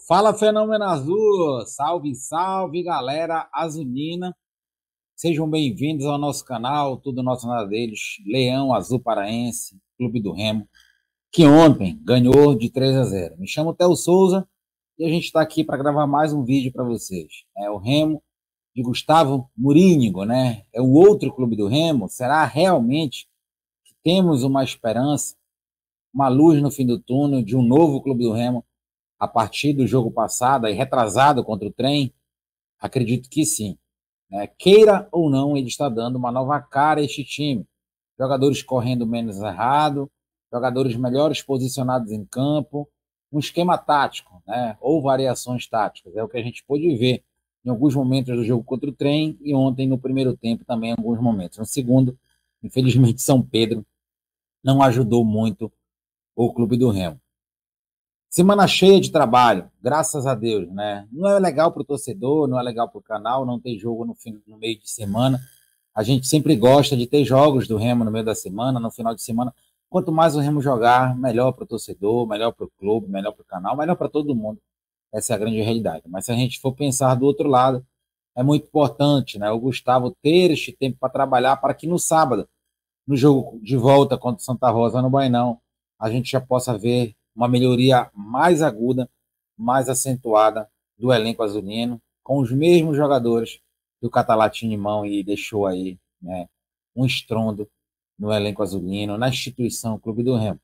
Fala, Fenômeno Azul! Salve, salve, galera azulina! Sejam bem-vindos ao nosso canal, tudo nosso nada deles, Leão Azul Paraense, Clube do Remo, que ontem ganhou de 3-0. Me chamo Theo Souza e a gente está aqui para gravar mais um vídeo para vocês. É o Remo de Gustavo Mourinho, né? É o outro Clube do Remo. Será realmente que temos uma esperança, uma luz no fim do túnel de um novo Clube do Remo a partir do jogo passado e retrasado contra o Trem? Acredito que sim. Queira ou não, ele está dando uma nova cara a este time. Jogadores correndo menos errado, jogadores melhores posicionados em campo, um esquema tático, né? Ou variações táticas. É o que a gente pôde ver em alguns momentos do jogo contra o Trem e ontem no primeiro tempo também em alguns momentos. No segundo, infelizmente, São Pedro não ajudou muito o Clube do Remo. Semana cheia de trabalho, graças a Deus, né? Não é legal para o torcedor, não é legal para o canal, não ter jogo no meio de semana. A gente sempre gosta de ter jogos do Remo no meio da semana, no final de semana. Quanto mais o Remo jogar, melhor para o torcedor, melhor para o clube, melhor para o canal, melhor para todo mundo. Essa é a grande realidade. Mas se a gente for pensar do outro lado, é muito importante, né? O Gustavo ter este tempo para trabalhar para que no sábado, no jogo de volta contra o Santa Rosa no Bainão, a gente já possa ver uma melhoria mais aguda, mais acentuada do elenco azulino, com os mesmos jogadores que o Catalá tinha em mão e deixou aí, né, um estrondo no elenco azulino, na instituição Clube do Remo.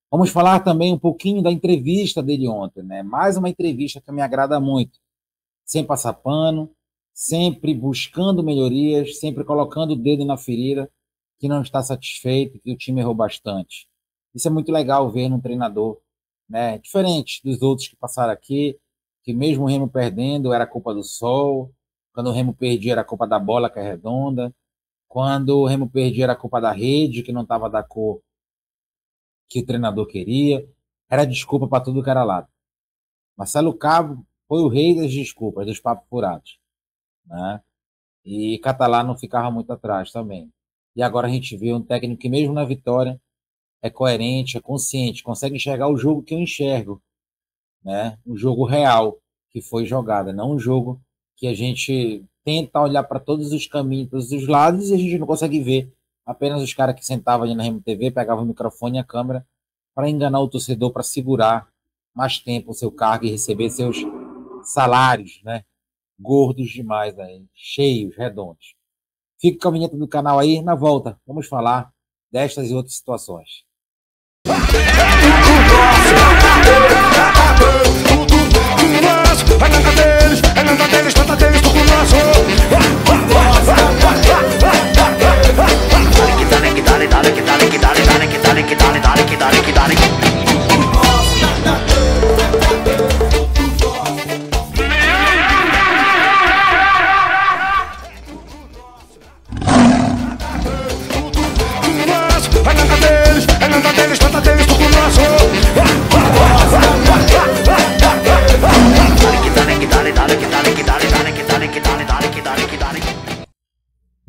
Vamos falar também um pouquinho da entrevista dele ontem, né? Mais uma entrevista que me agrada muito, sem passar pano, sempre buscando melhorias, sempre colocando o dedo na ferida, que não está satisfeito, que o time errou bastante. Isso é muito legal ver num treinador, né? Diferente dos outros que passaram aqui, que mesmo o Remo perdendo era culpa do sol, quando o Remo perdia era culpa da bola que é redonda, quando o Remo perdia era culpa da rede que não estava da cor que o treinador queria, era desculpa para tudo que era lado. Marcelo Cabo foi o rei das desculpas, dos papos furados, né? E Catalá não ficava muito atrás também. E agora a gente vê um técnico que mesmo na vitória é coerente, é consciente, consegue enxergar o jogo que eu enxergo, né? Um jogo real que foi jogado, não um jogo que a gente tenta olhar para todos os caminhos, todos os lados e a gente não consegue ver. Apenas os caras que sentavam ali na Remo TV, pegavam o microfone e a câmera para enganar o torcedor, para segurar mais tempo o seu cargo e receber seus salários, né? Gordos demais aí, cheios, redondos. Fica com a vinheta do canal aí, na volta vamos falar destas e outras situações.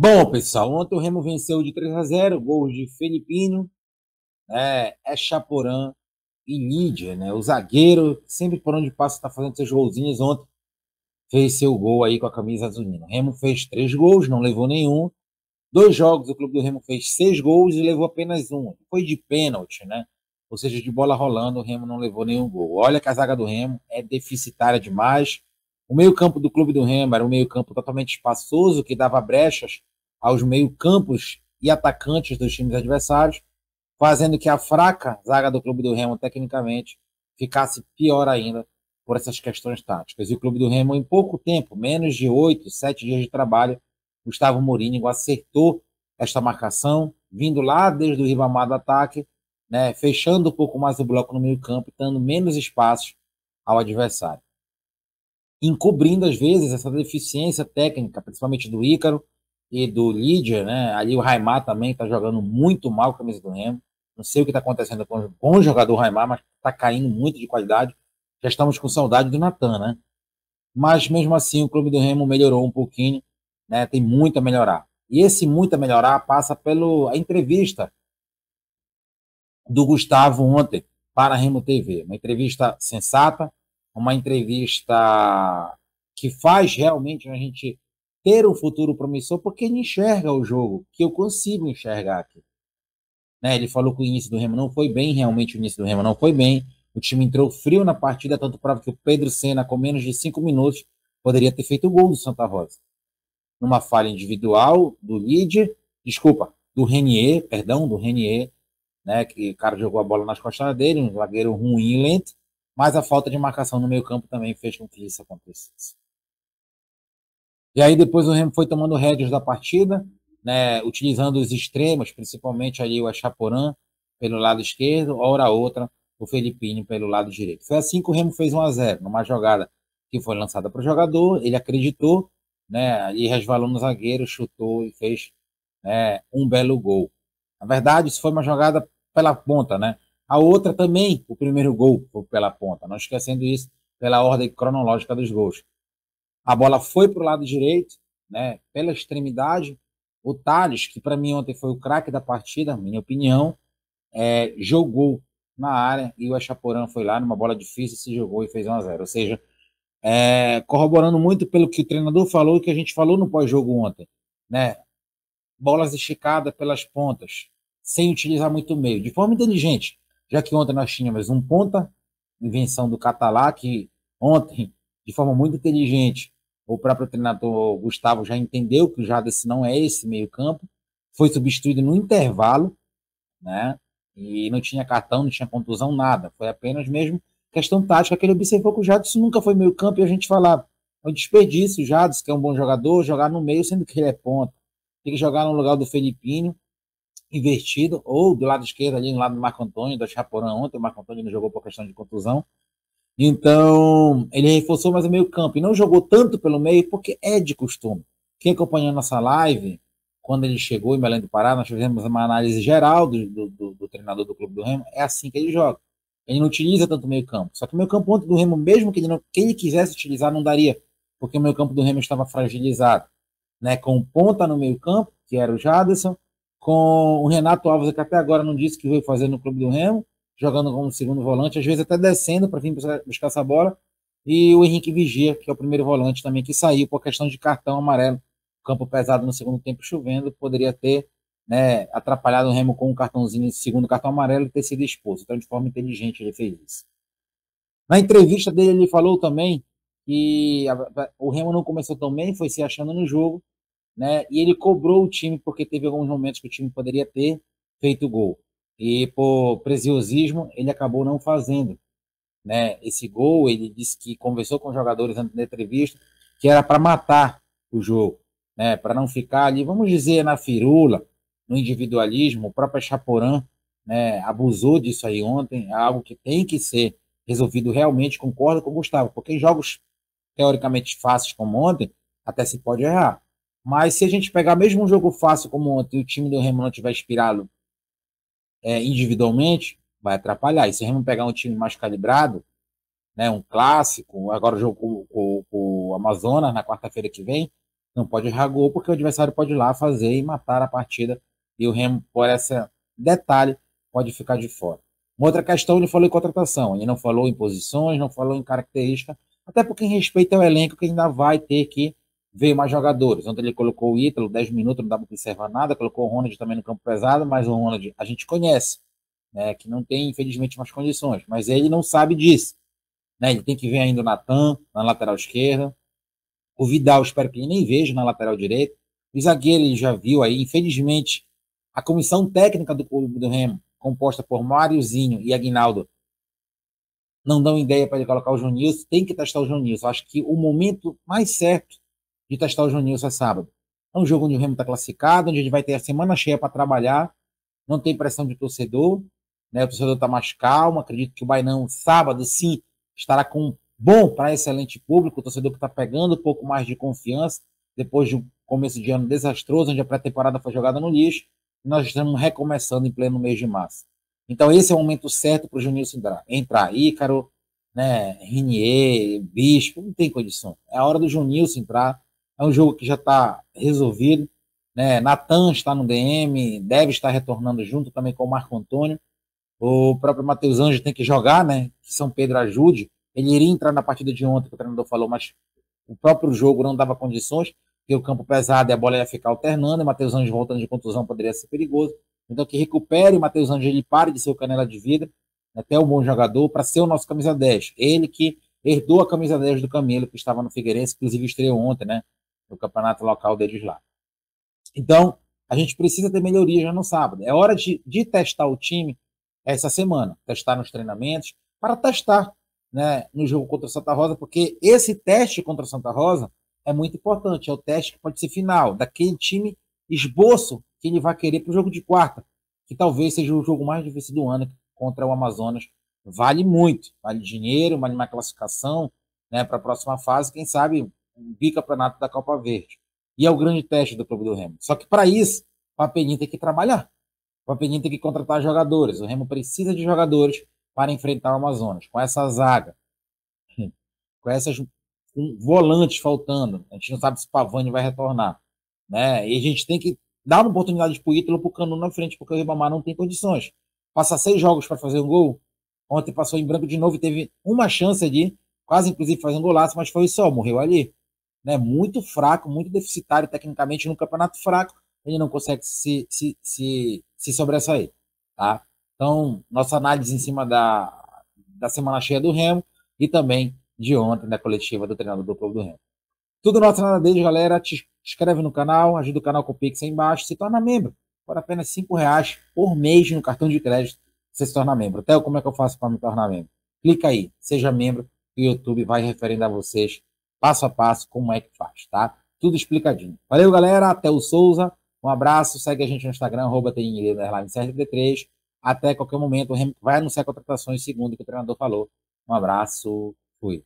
Bom, pessoal, ontem o Remo venceu de 3-0, gols de Felipinho, Chaporã e Lídia, né? O zagueiro, sempre por onde passa, está fazendo seus golzinhos. Ontem fez seu gol aí com a camisa azulina. O Remo fez 3 gols, não levou nenhum. 2 jogos, o Clube do Remo fez 6 gols e levou apenas um. Foi de pênalti, né? Ou seja, de bola rolando, o Remo não levou nenhum gol. Olha que a zaga do Remo é deficitária demais. O meio-campo do Clube do Remo era um meio-campo totalmente espaçoso, que dava brechas aos meio-campos e atacantes dos times adversários, fazendo que a fraca zaga do Clube do Remo, tecnicamente, ficasse pior ainda por essas questões táticas. E o Clube do Remo, em pouco tempo, menos de 8, 7 dias de trabalho, Gustavo Mourinho acertou esta marcação, vindo lá desde o Ribamar do ataque, né, fechando um pouco mais o bloco no meio-campo, dando menos espaços ao adversário. Encobrindo, às vezes, essa deficiência técnica, principalmente do Ícaro e do Lídia, né? Ali o Raimar também está jogando muito mal com a camisa do Remo. Não sei o que está acontecendo com o jogador Raimar, mas está caindo muito de qualidade. Já estamos com saudade do Natan, né? Mas mesmo assim o Clube do Remo melhorou um pouquinho, né? Tem muito a melhorar. E esse muito a melhorar passa pela entrevista do Gustavo ontem para a Remo TV. Uma entrevista sensata, uma entrevista que faz realmente a gente ter um futuro promissor, porque ele enxerga o jogo, que eu consigo enxergar aqui. Né? Ele falou que o início do Remo não foi bem, realmente o início do Remo não foi bem. O time entrou frio na partida, tanto prova que o Pedro Senna, com menos de 5 minutos, poderia ter feito o gol do Santa Rosa. Numa falha individual do Lidier, desculpa, do Renier, perdão, do Renier, né, que o cara jogou a bola nas costas dele, um zagueiro ruim e lento, mas a falta de marcação no meio campo também fez com que isso acontecesse. E aí depois o Remo foi tomando rédeas da partida, né, utilizando os extremos, principalmente ali o Achaporã pelo lado esquerdo, hora a outra o Felipinho pelo lado direito. Foi assim que o Remo fez 1-0, numa jogada que foi lançada para o jogador, ele acreditou, né, ali resvalou no zagueiro, chutou e fez, né, um belo gol. Na verdade, isso foi uma jogada pela ponta, né? A outra também, o primeiro gol foi pela ponta, não esquecendo isso pela ordem cronológica dos gols. A bola foi para o lado direito, né, pela extremidade. O Thales, que para mim ontem foi o craque da partida, minha opinião, jogou na área e o Achaporã foi lá numa bola difícil, se jogou e fez 1-0. Ou seja, corroborando muito pelo que o treinador falou e que a gente falou no pós-jogo ontem, né? Bolas esticadas pelas pontas, sem utilizar muito o meio, de forma inteligente, já que ontem nós tínhamos um ponta, invenção do Catalá, que ontem, de forma muito inteligente, o próprio treinador Gustavo já entendeu que o Jadson não é esse meio-campo, foi substituído no intervalo, né? E não tinha cartão, não tinha contusão, nada. Foi apenas mesmo questão tática que ele observou que o Jadson nunca foi meio-campo e a gente falava, é um desperdício o Jadson, que é um bom jogador, jogar no meio, sendo que ele é ponta. Tem que jogar no lugar do Felipinho, invertido, ou do lado esquerdo ali, no lado do Marco Antônio, da Chaporã ontem, o Marco Antônio não jogou por questão de contusão. Então, ele reforçou mais o meio campo e não jogou tanto pelo meio porque é de costume. Quem acompanhou nossa live, quando ele chegou em Belém do Pará, nós fizemos uma análise geral do treinador do Clube do Remo, é assim que ele joga. Ele não utiliza tanto o meio campo. Só que o meio campo ontem do Remo, mesmo que ele quisesse utilizar, não daria, porque o meio campo do Remo estava fragilizado. Né, com ponta no meio campo, que era o Jadson, com o Renato Alves, que até agora não disse que veio fazer no Clube do Remo, jogando como segundo volante, às vezes até descendo para vir buscar essa bola, e o Henrique Vigia, que é o primeiro volante também, que saiu por questão de cartão amarelo, campo pesado no segundo tempo chovendo, poderia ter, né, atrapalhado o Remo com um cartãozinho, segundo cartão amarelo, e ter sido expulso. Então, de forma inteligente, ele fez isso. Na entrevista dele, ele falou também que o Remo não começou tão bem, foi se achando no jogo, né? E ele cobrou o time porque teve alguns momentos que o time poderia ter feito gol. E por preciosismo, ele acabou não fazendo, né, esse gol. Ele disse que conversou com os jogadores antes da entrevista, que era para matar o jogo, né, para não ficar ali, vamos dizer, na firula, no individualismo. O próprio Chaporã, né, abusou disso aí ontem, é algo que tem que ser resolvido realmente, concordo com o Gustavo, porque em jogos teoricamente fáceis como ontem, até se pode errar. Mas se a gente pegar mesmo um jogo fácil como ontem e o time do Remo não tiver inspirado individualmente, vai atrapalhar. E se o Remo pegar um time mais calibrado, né, um clássico, agora o jogo com o Amazonas na quarta-feira que vem, não pode errar gol, porque o adversário pode ir lá fazer e matar a partida. E o Remo, por esse detalhe, pode ficar de fora. Uma outra questão, ele falou em contratação. Ele não falou em posições, não falou em característica, até porque em respeito ao elenco que ainda vai ter que ver mais jogadores. Ontem ele colocou o Ítalo, 10 minutos, não dá para observar nada, colocou o Ronald também no campo pesado, mas o Ronald a gente conhece, né, que não tem, infelizmente, mais condições, mas ele não sabe disso. Né, ele tem que ver ainda o Natan na lateral esquerda, o Vidal, espero que ele nem veja na lateral direita, o zagueiro ele já viu aí, infelizmente, a comissão técnica do Clube do Remo, composta por Máriozinho e Aguinaldo, não dão ideia para ele colocar o Jonilson, tem que testar o Jonilson. Acho que o momento mais certo de testar o Jonilson é sábado. É um jogo onde o Remo está classificado, onde a gente vai ter a semana cheia para trabalhar, não tem pressão de torcedor, né? O torcedor está mais calmo, acredito que o Bainão, sábado, sim, estará com um bom para excelente público, o torcedor que está pegando um pouco mais de confiança, depois de um começo de ano desastroso, onde a pré-temporada foi jogada no lixo, e nós estamos recomeçando em pleno mês de março. Então esse é o momento certo para o Junilson entrar. Ícaro, né, Renier, Bispo, não tem condição. É a hora do Junilson entrar. É um jogo que já está resolvido. Né? Natan está no DM, deve estar retornando junto também com o Marco Antônio. O próprio Matheus Anjo tem que jogar, né? Que São Pedro ajude Ele iria entrar na partida de ontem, que o treinador falou, mas o próprio jogo não dava condições, porque o campo pesado e a bola ia ficar alternando, e o Matheus Anjos voltando de contusão poderia ser perigoso. Então, que recupere o Matheus Anjos, ele pare de ser o canela de vida, até um bom jogador, para ser o nosso camisa 10. Ele que herdou a camisa 10 do Camilo, que estava no Figueirense, inclusive estreou ontem, né? No campeonato local deles lá. Então, a gente precisa ter melhoria já no sábado. É hora de testar o time essa semana, testar nos treinamentos, para testar, né, no jogo contra o Santa Rosa, porque esse teste contra o Santa Rosa é muito importante. É o teste que pode ser final, daquele time esboço que ele vai querer para o jogo de quarta, que talvez seja o jogo mais difícil do ano contra o Amazonas. Vale muito, vale dinheiro, vale uma classificação, né, para a próxima fase, quem sabe um bicampeonato da Copa Verde. E é o grande teste do Clube do Remo. Só que para isso, o Papelinho tem que trabalhar. O Papelinho tem que contratar jogadores. O Remo precisa de jogadores para enfrentar o Amazonas. Com essa zaga, com essas volantes faltando, a gente não sabe se o Pavani vai retornar, né? E a gente tem que dar uma oportunidade para o Ítalo, para o Canu na frente, porque o Ribamar não tem condições. Passa 6 jogos para fazer um gol. Ontem passou em branco de novo e teve uma chance de quase inclusive fazer um golaço, mas foi só, morreu ali, né? Muito fraco, muito deficitário tecnicamente no campeonato fraco, ele não consegue se sobressair, tá? Então, nossa análise em cima da semana cheia do Remo e também de ontem, da coletiva do treinador do Clube do Remo. Tudo nosso nada deles, galera. Te inscreve no canal, ajuda o canal com o Pix aí embaixo, se torna membro. Por apenas R$ 5 por mês no cartão de crédito, você se torna membro. Até como é que eu faço para me tornar membro? Clica aí, seja membro, e o YouTube vai referendo a vocês, passo a passo, como é que faz, tá? Tudo explicadinho. Valeu, galera. Até o Souza. Um abraço. Segue a gente no Instagram, @TNL_CR33. Até qualquer momento. O Remo vai anunciar contratações segundo o que o treinador falou. Um abraço. Fui.